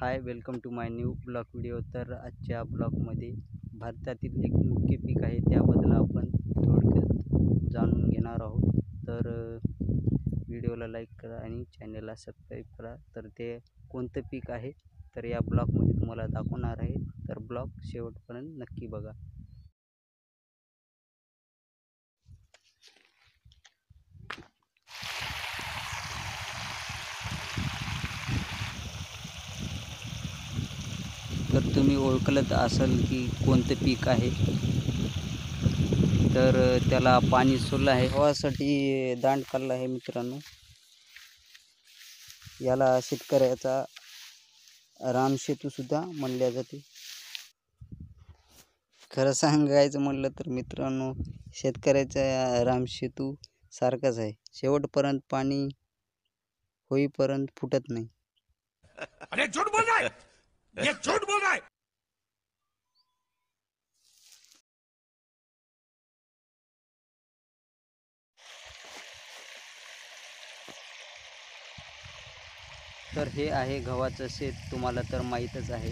High, welcome to my new blog video. तर आजच्या ब्लॉगमध्ये भारतातील एक मुख्य पीक आहे त्याबद्दल आपण थोडक्यात जाणून घेणार आहोत. तर व्हिडिओला लाईक करा आणि चॅनलला सबस्क्राईब करा. तर ते कोणतं पीक आहे तर या ब्लॉगमध्ये तुम्हाला दाखवणार आहे. तर ब्लॉग शेवटपर्यंत नक्की बघा. तर तुम्ही ओळखलंच असेल की कोणतं पीक आहे. तर त्याला पाणी सोडलं आहे, गव्हासाठी दांड काढला आहे मित्रांनो. याला शेतकऱ्याचा रामसेतू सुद्धा म्हणल्या जाते. खरं सांगायचं म्हटलं तर मित्रांनो, शेतकऱ्याचा रामसेतू सारखाच आहे. शेवटपर्यंत पाणी होईपर्यंत फुटत नाही. अरे झूठ बोल रहा है, ये झूठ बोल रहा है. तर हे आहे गव्हाचं शेत. तुम्हाला तर माहीतच आहे.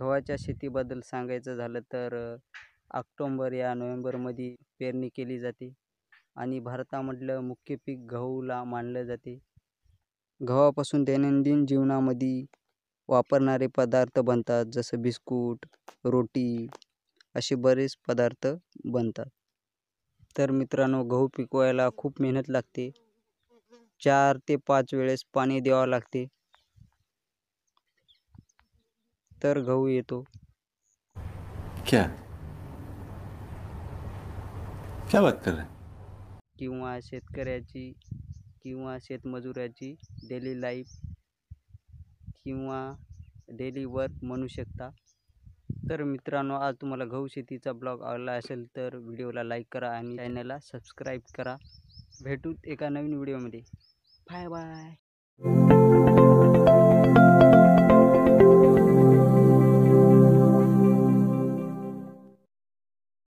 गव्हाच्या शेतीबद्दल सांगायचं झालं तर ऑक्टोबर या नोव्हेंबरमध्ये पेरणी केली जाते आणि भारतामधलं मुख्य पीक गहूला मानलं जाते. गव्हापासून दैनंदिन जीवनामध्ये वापरणारे पदार्थ बनतात, जसं बिस्कुट, रोटी असे बरेच पदार्थ बनतात. तर मित्रांनो, गहू पिकवायला खूप मेहनत लागते. 4 ते 5 वेळेस पाणी द्यावं लागते, तर गहू येतो. क्या क्या बात कर रहे हैं? किंवा शेतकऱ्याची किंवा शेतमजुराची डेली लाईफ किंवा डेली वर्क म्हणू शकता. तर मित्रांनो, आज तुम्हाला गहू शेतीचा ब्लॉग आवडला असेल तर व्हिडिओला लाईक करा आणि चॅनलला सबस्क्राईब करा. भेटू एका नवीन व्हिडिओमध्ये. Bye bye.